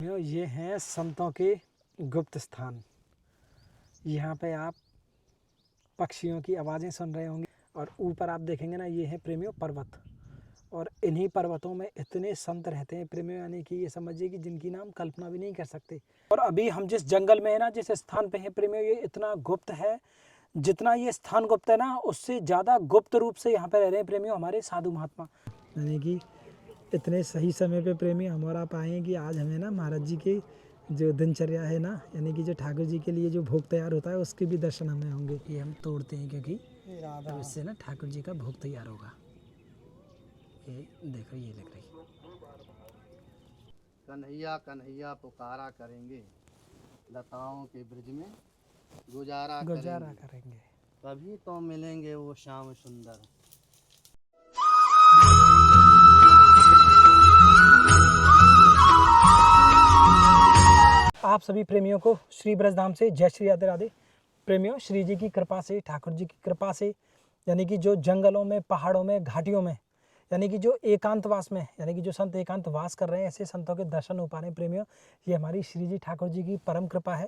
ये हैं संतों के गुप्त स्थान। यहाँ पे आप पक्षियों की आवाज़ें सुन रहे होंगे और ऊपर आप देखेंगे ना, ये है प्रेमियों पर्वत। और इन्हीं पर्वतों में इतने संत रहते हैं प्रेमियों, यानी कि ये समझिए कि जिनकी नाम कल्पना भी नहीं कर सकते। और अभी हम जिस जंगल में है ना, जिस स्थान पे है प्रेमियों, ये इतना गुप्त है। जितना ये स्थान गुप्त है ना, उससे ज़्यादा गुप्त रूप से यहाँ पे रह रहे हैं प्रेमियों हमारे साधु महात्मा। यानी कि इतने सही समय पे प्रेमी हमारा पाएँ कि आज हमें ना महाराज जी के जो दिनचर्या है ना, यानी कि जो ठाकुर जी के लिए जो भोग तैयार होता है उसके भी दर्शन हमें होंगे। ये हम तोड़ते हैं क्योंकि अब इससे ना ठाकुर जी का भोग तैयार होगा। ये देखो, ये लग रही कन्हैया कन्हैया पुकारा करेंगे, लताओं के ब्रिज में गुजारा करेंगे। तभी तो मिलेंगे वो श्याम सुंदर। आप सभी प्रेमियों को श्री ब्रजधाम से जय श्री राधे राधे। प्रेमियों, श्री जी की कृपा से, ठाकुर जी की कृपा से, यानी कि जो जंगलों में, पहाड़ों में, घाटियों में, यानी कि जो एकांतवास में, यानी कि जो संत एकांतवास कर रहे हैं, ऐसे संतों के दर्शन हो पा रहे हैं प्रेमियों। ये हमारी श्री जी ठाकुर जी की परम कृपा है।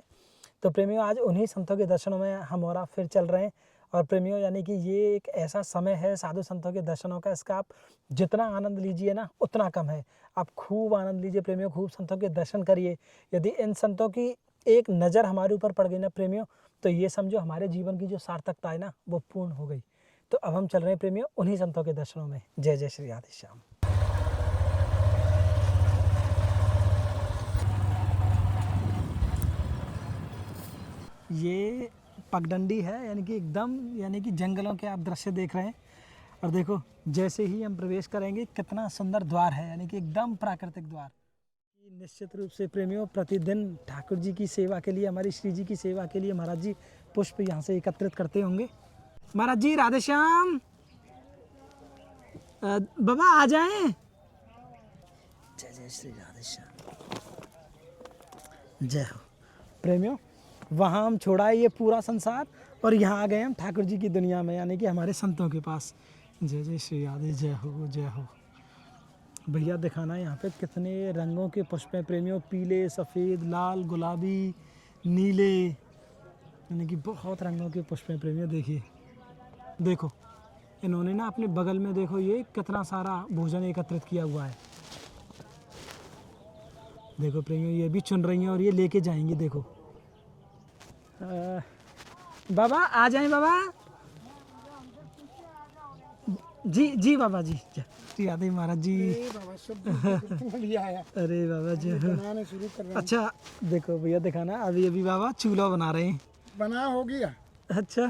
तो प्रेमियों, आज उन्हीं संतों के दर्शनों में हम और आप फिर चल रहे हैं। और प्रेमियों, यानी कि ये एक ऐसा समय है साधु संतों के दर्शनों का, इसका आप जितना आनंद लीजिए ना उतना कम है। आप खूब आनंद लीजिए प्रेमियों, खूब संतों के दर्शन करिए। यदि इन संतों की एक नज़र हमारे ऊपर पड़ गई ना प्रेमियों, तो ये समझो हमारे जीवन की जो सार्थकता है ना, वो पूर्ण हो गई। तो अब हम चल रहे हैं प्रेमियों उन्हीं संतों के दर्शनों में। जय जय श्री राधे श्याम। ये पगडंडी है, यानी कि एकदम, यानी कि जंगलों के आप दृश्य देख रहे हैं। और देखो, जैसे ही हम प्रवेश करेंगे कितना सुंदर द्वार है, यानी कि एकदम प्राकृतिक द्वार। निश्चित रूप से प्रेमियों, प्रतिदिन ठाकुर जी की सेवा के लिए, हमारी श्री जी की सेवा के लिए महाराज जी पुष्प यहाँ से एकत्रित करते होंगे। महाराज जी राधे श्याम। बाबा आ जाएं। जय जय श्री राधे श्याम। जय हो प्रेमियों। वहाँ हम छोड़ा है ये पूरा संसार और यहाँ आ गए हम ठाकुर जी की दुनिया में, यानी कि हमारे संतों के पास। जय जय श्री राधे। जय हो जय हो। भैया दिखाना यहाँ पे कितने रंगों के पुष्प हैं प्रेमियों, पीले, सफ़ेद, लाल, गुलाबी, नीले, यानी कि बहुत रंगों के पुष्प हैं प्रेमियों। देखिए, देखो इन्होंने ना अपने बगल में देखो ये कितना सारा भोजन एकत्रित किया हुआ है। देखो प्रेमियों, ये भी चुन रही हैं और ये लेके जाएंगी। देखो बाबा आ जाएं। बाबा जी जी बाबा जी। याद महाराज जी। अरे बाबा जी बनाने शुरू कर रहे हैं। अच्छा देखो भैया दिखाना, अभी अभी बाबा चूल्हा बना रहे हैं। बना हो गया। अच्छा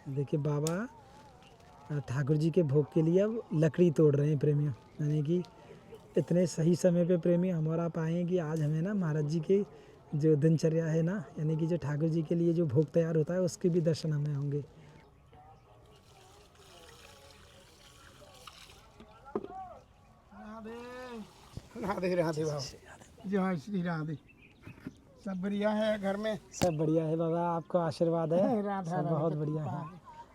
देखिए, बाबा ठाकुर जी के भोग के लिए अब लकड़ी तोड़ रहे हैं प्रेमियों, यानी कि इतने सही समय पे प्रेमी हमारा पाएँ कि आज हमें ना महाराज जी के जो दिनचर्या है ना, यानी कि जो ठाकुर जी के लिए जो भोग तैयार होता है उसके भी दर्शन हमें होंगे। राधे राधे बाबा। जय श्री राधे। सब बढ़िया है घर में? सब बढ़िया है बाबा, आपका आशीर्वाद है। राधा सब बहुत बढ़िया है।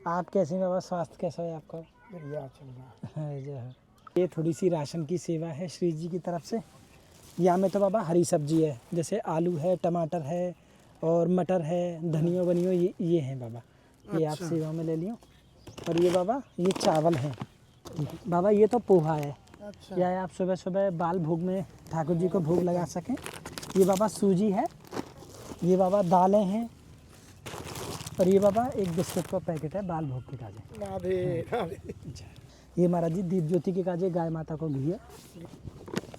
आप कैसे हैं बाबा? स्वास्थ्य कैसा है आपका? बढ़िया चल रहा है। जय। ये थोड़ी सी राशन की सेवा है श्री जी की तरफ से। यहाँ में तो बाबा हरी सब्जी है, जैसे आलू है, टमाटर है और मटर है, धनिया बनियो, ये हैं बाबा। ये आप सेवा में ले लियो। और ये बाबा ये चावल है बाबा, ये तो पोहा है। अच्छा। या आप सुबह सुबह बाल भोग में ठाकुर जी को भोग लगा सकें। ये बाबा सूजी है। ये बाबा दालें हैं। और ये बाबा एक बिस्कुट का पैकेट है बाल भोग के काजे। राधे राधे। ये महाराज जी दीप ज्योति के काजे गाय माता को घी है।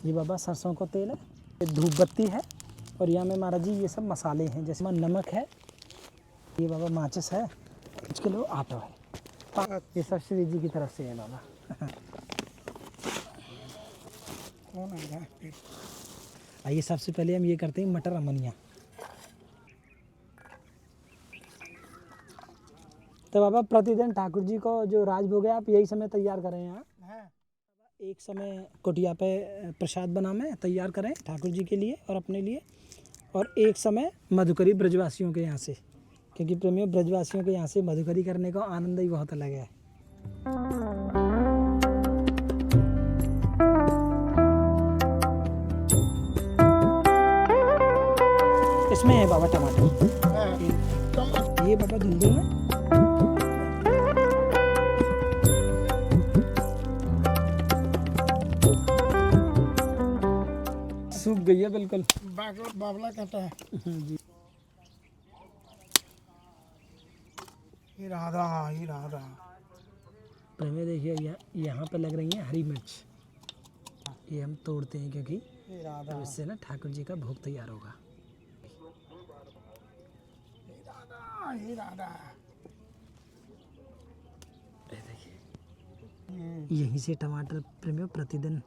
ये बाबा सरसों को तेल है। ये धूप बत्ती है। और यहाँ में महाराज जी ये सब मसाले हैं, जैसे नमक है। ये बाबा माचिस है। 5 किलो आटा है। ये सब श्री जी की तरफ से है बाबा। कौन आ रहा है? आइए, सबसे पहले हम ये करते हैं मटर अमनिया। तो बाबा प्रतिदिन ठाकुर जी को जो राजभोग है आप यही समय तैयार करें यहाँ। एक समय कुटिया पे प्रसाद बना में तैयार करें ठाकुर जी के लिए और अपने लिए, और एक समय मधुकरी ब्रजवासियों के यहाँ से, क्योंकि प्रेमियों ब्रजवासियों के यहाँ से मधुकरी करने का आनंद ही बहुत अलग है। इसमें है बाबा टमाटर, हाँ, ये बाबा धुल दो में। सूख गई है बिल्कुल। बावला काटा है। जी। ये राधा, ये राधा। प्रेमी देखिए यहाँ पे लग रही है हरी मिर्च, ये हम तोड़ते हैं क्योंकि ये राधा, तब इससे ना ठाकुर जी का भोग तैयार होगा। ये राधा, ये राधा। ये देखिए यहीं से टमाटर प्रेमियों प्रतिदिन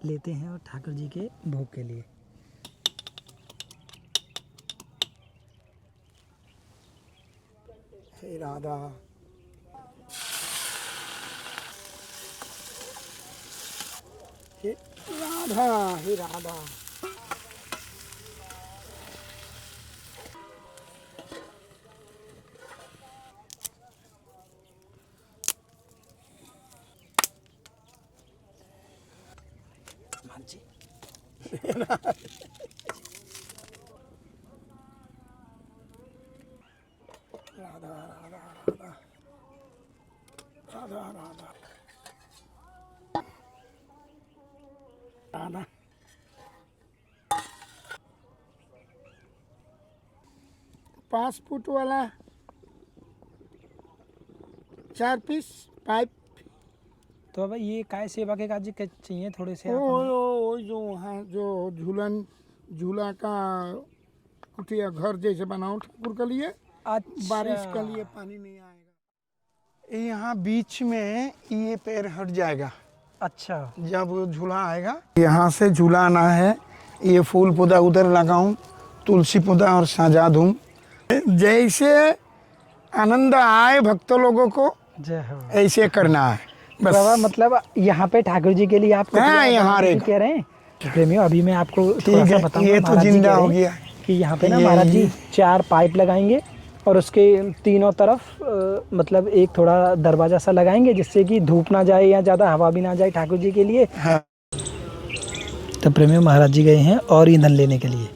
लेते हैं और ठाकुर जी के भोग के लिए। हे राधा, हे राधा, हे राधा। मान जी राधा, राधा, राधा, राधा, राधा, राधा। 5 फुट वाला 4 पीस पाइप। तो अब ये काय सेवा के काज के चाहिए थोड़े से ओ आप हमें? ओ जो है जो झूला का कुटिया घर जैसे बनाओ ठाकुर के लिए। अच्छा। बारिश के लिए पानी नहीं आएगा। यहाँ बीच में ये पैर हट जाएगा अच्छा। जब झूला आएगा। यहाँ से झूला आना है, ये फूल पौधा उधर लगाऊं, तुलसी पौधा और सजा दूं, जैसे आनंद आए भक्तों लोगों को जय हो ऐसे करना है बस। बाबा। मतलब यहाँ पे ठाकुर जी के लिए आप हाँ, यहाँ रहेगा। कह रहे हैं प्रेमियों। अभी मैं आपको थोड़ा ठीक सा है, बताऊंगा। ये तो महाराज जी जिंदा कह रहे हो हैं गया कि यहाँ पे ना ये- महाराज जी 4 पाइप लगाएंगे और उसके तीनों तरफ मतलब एक थोड़ा दरवाजा सा लगाएंगे जिससे कि धूप ना जाए या ज़्यादा हवा भी ना जाए ठाकुर जी के लिए। हाँ। तो प्रेमियों महाराज जी गए हैं और ईंधन लेने के लिए।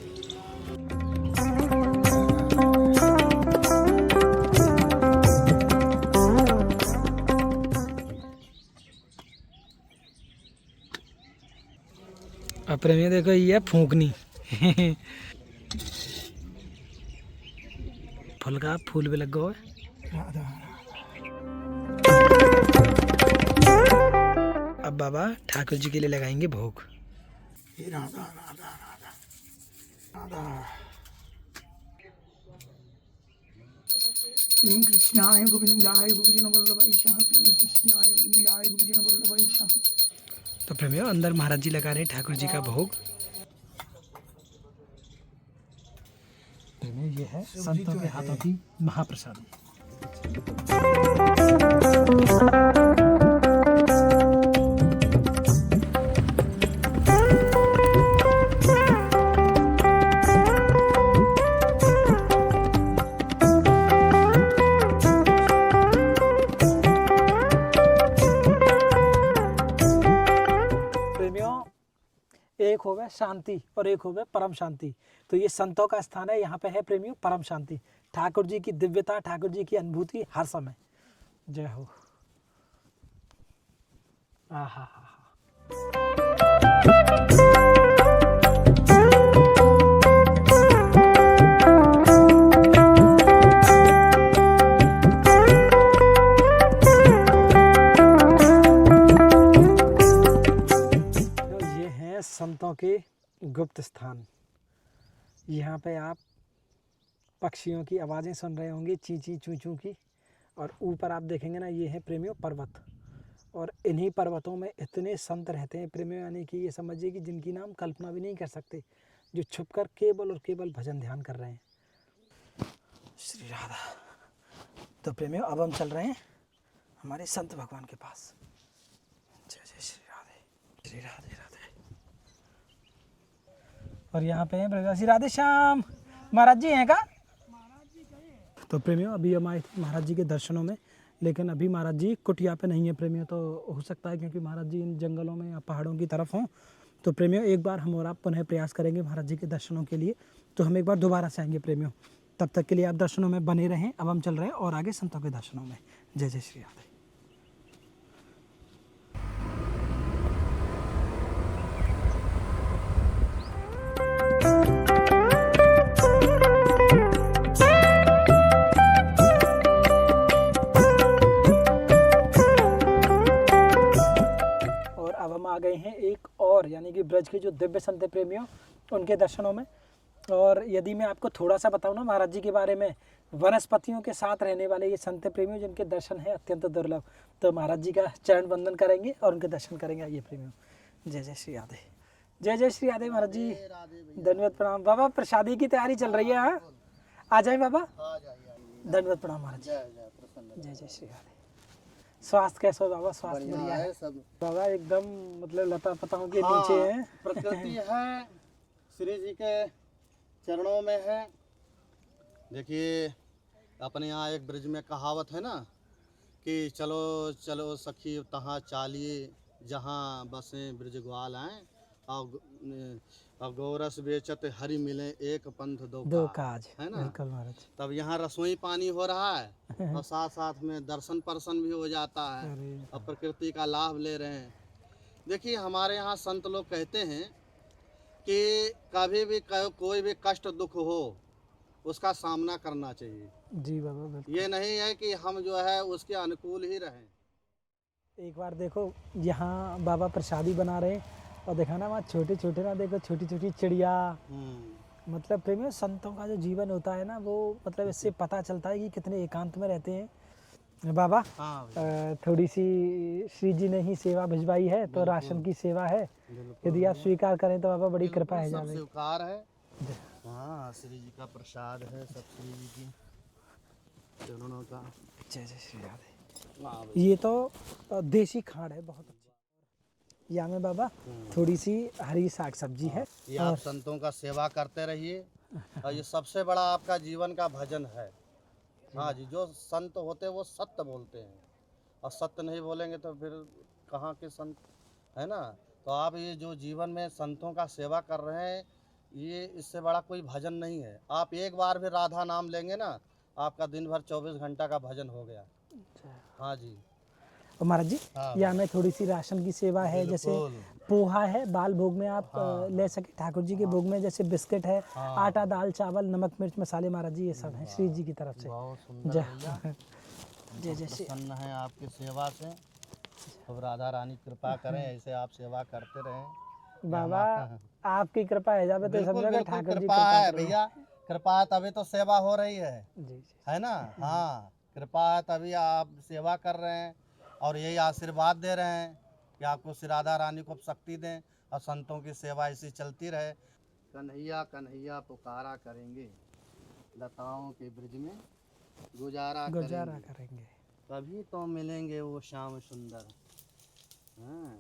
अब प्रेमियों देखो ये है फूंकनी फूल का फूल भी लगा हुआ है। राधा, अब बाबा ठाकुर जी के लिए लगाएंगे भोग। हे राधा, राधा, राधा, राधा। कृष्ण कृष्णाय गोविंदाय गोविंद वल्लभाय शाह, कृष्ण कृष्णाय गोविंदाय गोविंद वल्लभाय शाह। तो प्रेमियों अंदर महाराज जी लगा रहे हैं ठाकुर जी का भोग। प्रेमियों ये है संतों के हाथों की महाप्रसादी। एक होवे शांति और एक होवे परम शांति। तो ये संतों का स्थान है, यहाँ पे है प्रेमियों परम शांति। ठाकुर जी की दिव्यता, ठाकुर जी की अनुभूति हर समय। जय हो। आहा हा हा। संतों के गुप्त स्थान। यहाँ पे आप पक्षियों की आवाज़ें सुन रहे होंगे, ची ची चू चू की। और ऊपर आप देखेंगे ना, ये है प्रेमियों पर्वत। और इन्हीं पर्वतों में इतने संत रहते हैं प्रेमियों, यानी कि ये समझिए कि जिनकी नाम कल्पना भी नहीं कर सकते, जो छुपकर केवल और केवल भजन ध्यान कर रहे हैं। श्री राधा। तो प्रेमियों अब हम चल रहे हैं हमारे संत भगवान के पास। जय जय श्री राधे, श्री राधे राधे। और यहाँ पे हैं श्री राधे श्याम महाराज जी हैं का? तो प्रेमियों अभी हम आए थे महाराज जी के दर्शनों में, लेकिन अभी महाराज जी कुटिया पे नहीं है प्रेमियों। तो हो सकता है क्योंकि महाराज जी इन जंगलों में या पहाड़ों की तरफ हों, तो प्रेमियों एक बार हम और आप पुनः प्रयास करेंगे महाराज जी के दर्शनों के लिए, तो हम एक बार दोबारा से आएंगे प्रेमियों। तब तक के लिए आप दर्शनों में बने रहें। अब हम चल रहे हैं और आगे संतों के दर्शनों में। जय जय श्री राधे। और अब हम आ गए हैं एक और यानी कि ब्रज के जो दिव्य संत प्रेमियों उनके दर्शनों में। और यदि मैं आपको थोड़ा सा बताऊं ना महाराज जी के बारे में, वनस्पतियों के साथ रहने वाले ये संत प्रेमियों जिनके दर्शन है अत्यंत दुर्लभ, तो महाराज जी का चरण वंदन करेंगे और उनके दर्शन करेंगे। आइए प्रेमियों, जय जय श्री राधे। जय जय श्री राधे महाराज जी, धन्यवाद प्रणाम। बाबा प्रसादी की तैयारी चल रही है, हाँ आ जाए बाबा। धन्यवाद प्रणाम महाराज जी। जय जय श्री राधे। स्वास्थ्य कैसा हो बाबा? स्वास्थ्य बढ़िया है सब। बाबा एकदम मतलब लता पताओं के नीचे है। प्रकृति है, श्री जी के चरणों में है। देखिए अपने यहाँ एक ब्रज में कहावत है ना कि चलो चलो सखी तहाँ चालिए जहाँ बसें ब्रज ग्वाल आए, और गौरस बेचत हरि मिले एक पंथ दो काज, है ना। बिल्कुल महाराज। तब यहाँ रसोई पानी हो रहा है और साथ साथ में दर्शन पर्शन भी हो जाता है अरे और प्रकृति का लाभ ले रहे हैं। देखिए हमारे यहाँ संत लोग कहते हैं कि कभी भी कोई भी कष्ट दुख हो उसका सामना करना चाहिए। जी बाबा बिल्कुल। ये नहीं है कि हम जो है उसके अनुकूल ही रहें। एक बार देखो यहाँ बाबा प्रसादी बना रहे हैं और देखा ना वहाँ छोटे छोटे ना, देखो छोटी छोटी चिड़िया। मतलब प्रेमियों संतों का जो जीवन होता है ना वो मतलब इससे पता चलता है कि कितने एकांत में रहते हैं। बाबा थोड़ी सी श्री जी ने ही सेवा भिजवाई है तो राशन की सेवा है, यदि आप स्वीकार करें तो बाबा बड़ी कृपा है। सब स्वीकार है। हाँ श्री जी का प्रसाद है, सब श्री जी की चरणों का। जय जय श्री राधे। ये तो देसी खाड़ है, बहुत अच्छी। यहाँ में बाबा थोड़ी सी हरी साग सब्जी है। ये आप संतों का सेवा करते रहिए और ये सबसे बड़ा आपका जीवन का भजन है। हाँ जी, जो संत होते हैं वो सत्य बोलते हैं और सत्य नहीं बोलेंगे तो फिर कहाँ के संत, है ना। तो आप ये जो जीवन में संतों का सेवा कर रहे हैं, ये इससे बड़ा कोई भजन नहीं है। आप एक बार भी राधा नाम लेंगे ना, आपका दिन भर 24 घंटा का भजन हो गया। हाँ जी। और महाराज जी हाँ। यहाँ में थोड़ी सी राशन की सेवा है, जैसे पोहा है बाल भोग में आप ले सके, ठाकुर जी के भोग में जैसे बिस्किट है, आटा दाल चावल नमक मिर्च मसाले महाराज जी ये सब है श्री जी की तरफ से। बहुत सुंदर जय जय जय श्री। प्रसन्न है आपकी सेवा से। अब राधा रानी कृपा करें, ऐसे आप सेवा करते रहें। बाबा आपकी कृपा है जावे तो समझोगे ठाकुर जी कृपा है भैया, कृपा है तभी तो सेवा हो रही है, जी है ना। हाँ कृपा है तभी आप सेवा कर रहे हैं और यही आशीर्वाद दे रहे हैं कि आपको श्री राधा रानी को शक्ति दें और संतों की सेवा ऐसी चलती रहे। कन्हैया कन्हैया पुकारा करेंगे, लताओं के ब्रिज में गुजारा करेंगे, तभी तो मिलेंगे वो श्याम सुंदर। हाँ।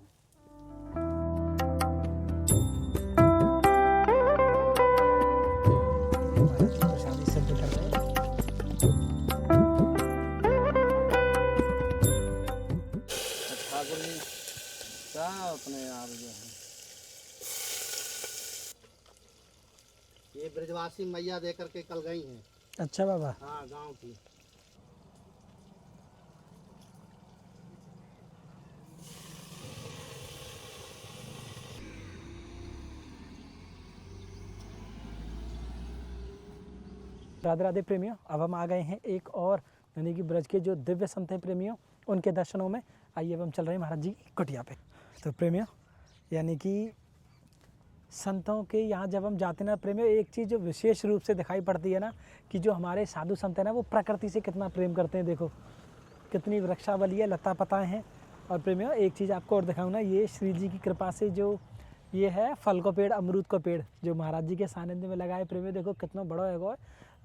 प्रसादी सिद्ध कर रहे हैं। ठाकुर जी क्या अपने आप जो है ये ब्रजवासी मैया दे करके कल गई हैं। अच्छा बाबा। हाँ गांव की। राधे राधे प्रेमियों, अब हम आ गए हैं एक और यानी कि ब्रज के जो दिव्य संत हैं प्रेमियों उनके दर्शनों में। आइए अब हम चल रहे हैं महाराज जी की कुटिया पे। तो प्रेमियों यानी कि संतों के यहाँ जब हम जाते हैं ना प्रेमियों, एक चीज़ जो विशेष रूप से दिखाई पड़ती है ना कि जो हमारे साधु संत हैं ना वो प्रकृति से कितना प्रेम करते हैं। देखो कितनी वृक्षावली है, लता पताएँ हैं। और प्रेमियों एक चीज़ आपको और दिखाऊँ ना, ये श्री जी की कृपा से जो ये है फल को पेड़, अमरूद को पेड़ जो महाराज जी के सानिध्य में लगा है प्रेमियों, देखो कितना बड़ा है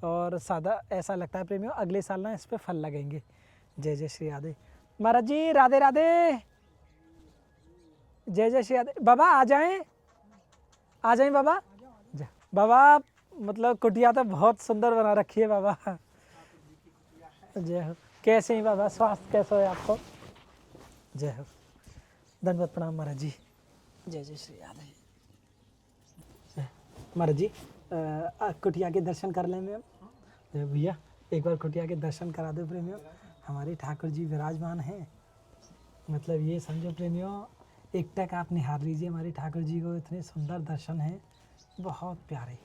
और सादा ऐसा लगता है प्रेमियों अगले साल ना इस पे फल लगेंगे। जय जय श्री राधे। महाराज जी राधे राधे। जय जय श्री राधे। बाबा आ जाएं बाबा। बाबा मतलब कुटिया तो बहुत सुंदर बना रखी है बाबा। जय हो। कैसे हैं बाबा, स्वास्थ्य कैसा है आपको? जय हो। धन्यवाद प्रणाम महाराज जी। जय जय श्री राधे। महाराज जी कुटिया के दर्शन कर लें मैम। तो भैया एक बार कुटिया के दर्शन करा दो प्रेमियों। हमारे ठाकुर जी विराजमान हैं। मतलब ये समझो प्रेमियों, एक टक आप निहार लीजिए हमारे ठाकुर जी को, इतने सुंदर दर्शन हैं, बहुत प्यारे।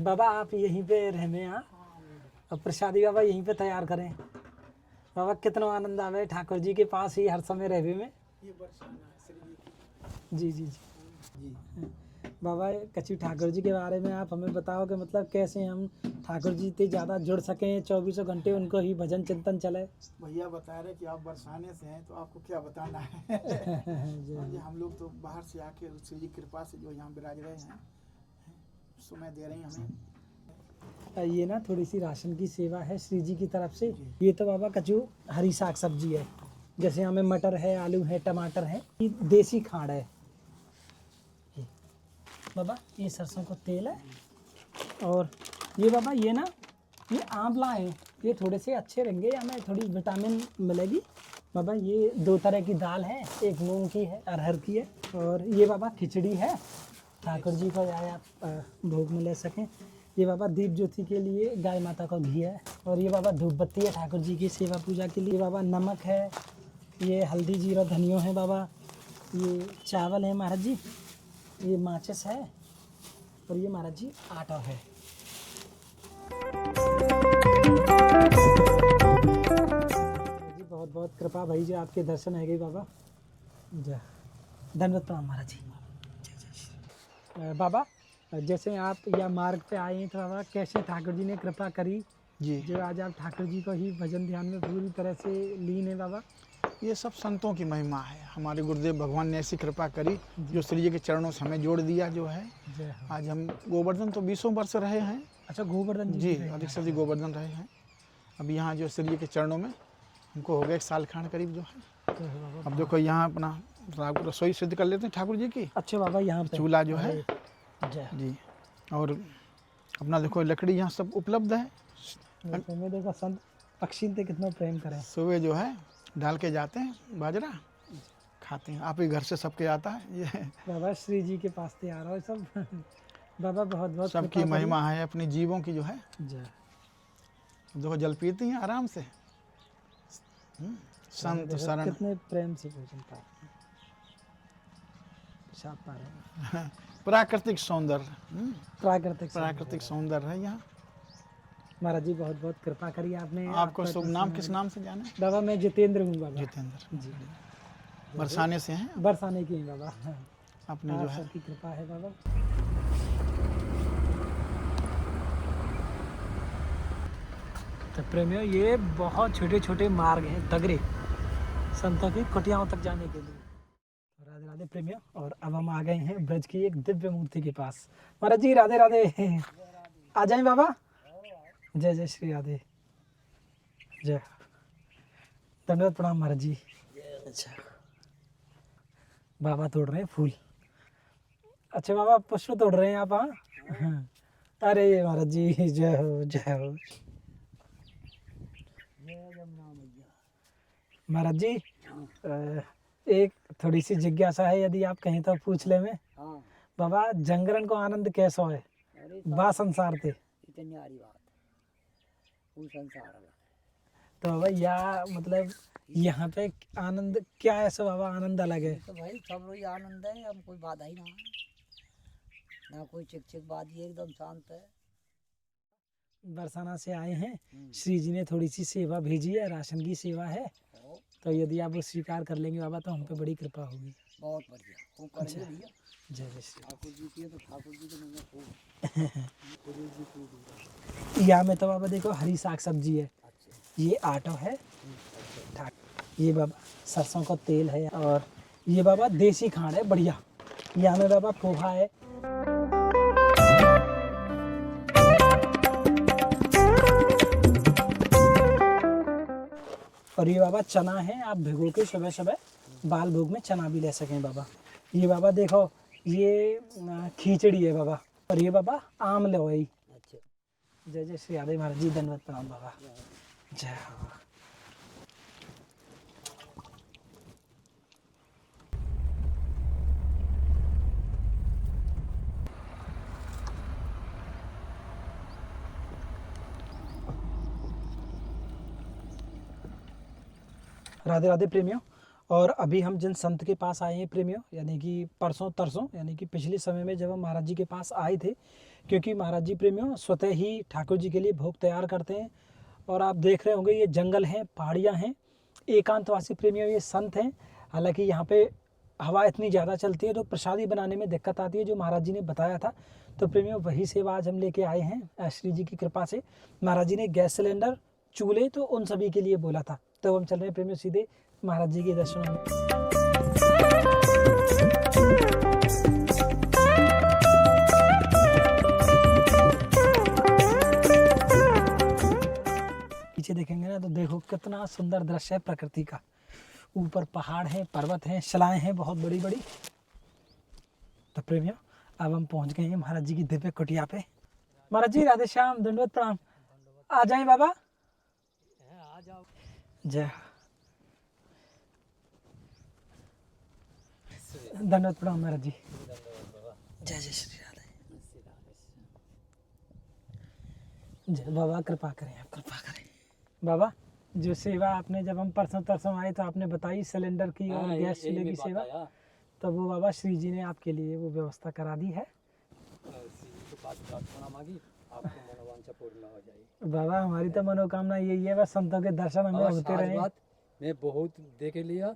बाबा आप यहीं पे रहने यहाँ, अब प्रसादी बाबा यहीं पे तैयार करें। बाबा कितना आनंद आवे ठाकुर जी के पास ही हर समय रहने में। जी जी जी बाबा कछु ठाकुर जी के बारे में आप हमें बताओ कि मतलब कैसे हम ठाकुर जी से ज़्यादा जुड़ सकें, 24 घंटे उनको ही भजन चिंतन चले। भैया बता रहे कि आप बरसाने से हैं, तो आपको क्या बताना है। और ये हम लोग तो बाहर से आके श्री जी कृपा से जो यहाँ विराज रहे हैं, समय दे रहे हैं हमें। ये ना थोड़ी सी राशन की सेवा है श्री जी की तरफ से। ये तो बाबा कछु हरी साग सब्जी है, जैसे हमें मटर है, आलू है, टमाटर है। ये देसी खाड़ है। ये बाबा ये सरसों का तेल है। और ये बाबा ये ना ये आंवला है, ये थोड़े से अच्छे रहेंगे, हमें थोड़ी विटामिन मिलेगी। बाबा ये 2 तरह की दाल है, एक मूंग की है, अरहर की है। और ये बाबा खिचड़ी है, ठाकुर जी को या भोग में ले सकें। ये बाबा दीप ज्योति के लिए गाय माता का घी है। और ये बाबा धूप बत्ती है ठाकुर जी की सेवा पूजा के लिए। बाबा नमक है, ये हल्दी जीरा धनिया है बाबा। ये चावल है महाराज जी, ये माचिस है, और ये महाराज जी आटा है। जी बहुत बहुत कृपा भाई जी, आपके दर्शन है गई बाबा। जय धन्यवाद प्रणाम महाराज जी। बाबा जैसे आप या मार्ग पे आए हैं, तो बाबा कैसे ठाकुर जी ने कृपा करी जी, जो आज आप ठाकुर जी को ही भजन ध्यान में पूरी तरह से लीन है बाबा। ये सब संतों की महिमा है। हमारे गुरुदेव भगवान ने ऐसी कृपा करी जो श्री जी के चरणों से हमें जोड़ दिया। जो है जय हो। आज हम गोवर्धन तो 20 वर्ष रहे हैं। अच्छा गोवर्धन जी जी, भी रहे अधिक से हैं। अधिक गोवर्धन रहे हैं। अब यहाँ जो श्री जी के चरणों में हमको हो गया 1 साल खान करीब जो है। जय हो बाबा। अब देखो यहाँ अपना रसोई सिद्ध कर लेते हैं ठाकुर जी की। अच्छे बाबा यहाँ पे चूल्हा जो है जय जी, और अपना देखो लकड़ी यहाँ सब उपलब्ध है। जैसे में देखो संत पक्षी से कितना प्रेम करें। सुबह जो है डाल के जाते हैं बाजरा, खाते हैं। आप ही घर से सबके आता है ये। बाबा श्री जी के पास से आ रहा है सब। बाबा बहुत बहुत सबकी कृपा करी। महिमा है अपनी जीवों की जो है। जय देखो जल पीती हैं आराम से। संत देखो शरण कितने प्रेम से भोजन पा रहे हैं, प्रसाद पा रहे हैं। प्राकृतिक सौंदर्य। प्राकृतिक सौंदर्य है यहाँ। महाराज जी बहुत बहुत कृपा करी आपने। आपको आपका शुभ तो नाम समय- किस नाम से जाना है? बाबा मैं जितेंद्र हूँ बाबा। जितेंद्र। जी बरसाने से हैं बरसाने की हैं बाबा। अपने जो आप है। सबकी कृपा है बाबा। तो प्रेमियों ये बहुत छोटे छोटे मार्ग हैं तगड़े संतों की कुटियाओं तक जाने के लिए। तो राधे राधे प्रेमियों, और अब हम आ गए हैं ब्रज की एक दिव्य मूर्ति के पास। महाराज जी राधे राधे। आ जाए बाबा। जय जय श्री राधे। जय धन्यवाद प्रणाम महाराज जी। अच्छा बाबा तोड़ रहे हैं फूल। अच्छा बाबा पुष्प तोड़ रहे हैं आप? हाँ अरे महाराज जी जय हो जय हो। महाराज जी एक थोड़ी सी जिज्ञासा है, यदि आप कहें तो पूछ ले। मैं बाबा जंगरन को आनंद कैसा है बा संसार थे? इतनी आरी बात वो संसार अलग है। तो बाबा या मतलब यहाँ पे आनंद क्या है? ऐसा बाबा आनंद अलग है। तो भाई सब लोग आनंद है, हम कोई बाधा ही ना है, ना कोई चिक बाजी, एकदम शांत है। बरसाना से आए हैं, श्री जी ने थोड़ी सी सेवा भेजी है, राशन की सेवा है। तो यदि आप वो स्वीकार कर लेंगे बाबा तो हम पे बड़ी कृपा होगी। बहुत बढ़िया वो करेंगे भैया। जय जय श्री ठाकुर जी की है तो ठाकुर जी को मैं खूब गुरु जी को यहाँ में तो बाबा देखो हरी साग सब्जी है, ये आटा है, ये बाबा सरसों का तेल है, और ये बाबा देसी खांड है बढ़िया। यहाँ में बाबा पोहा है। और ये बाबा चना है, आप भिगो के सुबह सुबह बाल भोग में चना भी ले सकें बाबा। ये बाबा देखो ये खिचड़ी है बाबा, और ये बाबा आम लो है। अच्छा जय जय श्री राधे महाराज जी धन्यवाद प्रणाम बाबा। जय हो। राधे राधे प्रेमियों। और अभी हम जिन संत के पास आए हैं प्रेमियों, यानी कि परसों तरसों, यानी कि पिछले समय में जब हम महाराज जी के पास आए थे, क्योंकि महाराज जी प्रेमियों स्वतः ही ठाकुर जी के लिए भोग तैयार करते हैं। और आप देख रहे होंगे ये जंगल हैं, पहाड़ियाँ हैं, एकांतवासी प्रेमियों ये संत हैं। हालांकि यहाँ पे हवा इतनी ज़्यादा चलती है तो प्रसादी बनाने में दिक्कत आती है, जो महाराज जी ने बताया था। तो प्रेमियों वही सेवा आज हम लेके आए हैं श्री जी की कृपा से। महाराज जी ने गैस सिलेंडर, चूल्हे तो उन सभी के लिए बोला था। तो हम चल रहे हैं प्रेमियों सीधे महाराज जी के दर्शनों में। पीछे देखेंगे ना तो देखो कितना सुंदर दृश्य है प्रकृति का। ऊपर पहाड़ हैं, पर्वत हैं, शिलाएं हैं बहुत बड़ी बड़ी। तो प्रेमियों अब हम पहुंच गए हैं महाराज जी की दिव्य कुटिया पे। महाराज जी राधे श्याम, दंडवत प्रणाम। आ जाए बाबा। जय दंडवत प्रणाम महाराज जी। जय जय श्री राधे। जय बाबा, कृपा करें, आप कृपा करें बाबा। जो सेवा आपने जब हम परसों तरसों आए तो आपने बताई सिलेंडर की और गैस चूल्हे की सेवा, तो वो बाबा श्री जी ने आपके लिए वो व्यवस्था करा दी है। बाबा हमारी तो मनोकामना यही है, बस संतों के दर्शन हमें होते रहे। मैं बहुत देख लिया,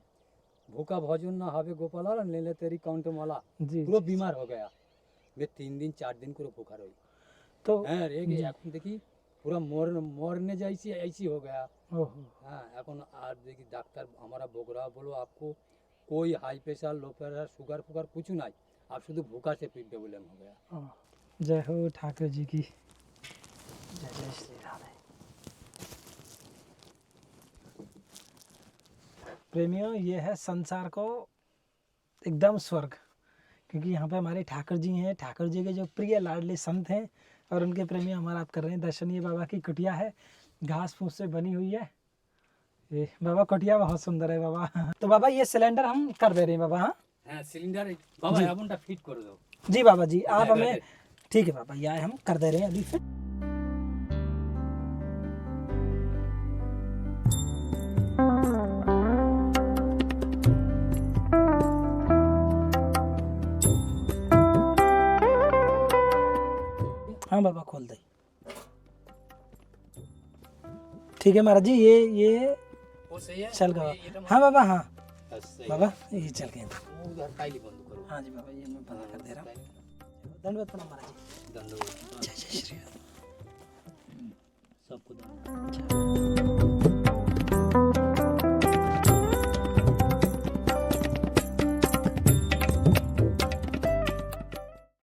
भूखा भोजन ना हावे गोपाला ले ले तेरी काउंट माला जी पूरा बीमार हो गया। मैं 3 दिन 4 दिन को भूखा रही। तो এখন দেখি পুরো মরনে যাইছি ऐसी हो गया। ओहो, हाँ এখন আর देखी डॉक्टर हमारा बोगरा बोलो आपको कोई high pressure low pressure sugar फुगर कुछ नहीं, आप शुद्ध भूखा से प्रॉब्लम हो गया। ओह, जय हो ठाकुर जी की। जय जय श्री राधे। प्रेमियों ये है संसार को एकदम स्वर्ग, क्योंकि यहाँ पे हमारे ठाकुर जी हैं, ठाकुर जी के जो प्रिय लाडले संत हैं और उनके प्रेमी हमारा आप कर रहे हैं दर्शन। ये बाबा की कुटिया है, घास फूस से बनी हुई है। ये बाबा कुटिया बहुत सुंदर है बाबा। तो बाबा ये सिलेंडर हम कर दे रहे हैं बाबा। हाँ हाँ सिलेंडर बाबा एवंटा फिट कर दो। जी बाबा जी, आप हमें ठीक है बाबा, यह हम कर दे रहे हैं अभी फिर। हाँ बाबा खोल दे। ठीक है महाराज जी, ये वो सही है चल गया। हाँ बाबा, हाँ बाबा ये चल गए। उधर काली बंद करो। हाँ जी बाबा, ये मैं बंद कर दे रहा हूँ। दंडवत प्रणाम महाराज जी। दंडवत जय जय श्री राम। सबको